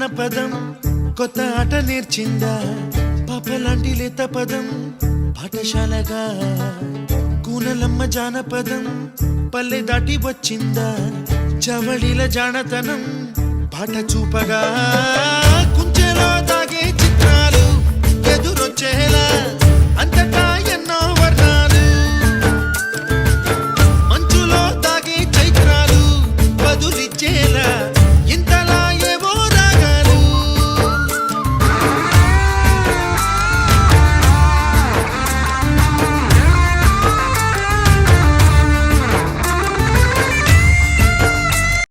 జానపదం కొత్త ఆట నేర్చిందా పాపలాంటి లేత పదం పాఠశాలగా కూనలమ్మ జానపదం పల్లె దాటి వచ్చిందా చవళిల జానతనం పాట చూపగా కుంచెలో దాగే చిత్రాలు ఎదురొచ్చేలా అంతటా ఎన్నో వర్ణాలు మంచులో దాగే చైత్రాలు బదులిచ్చేలా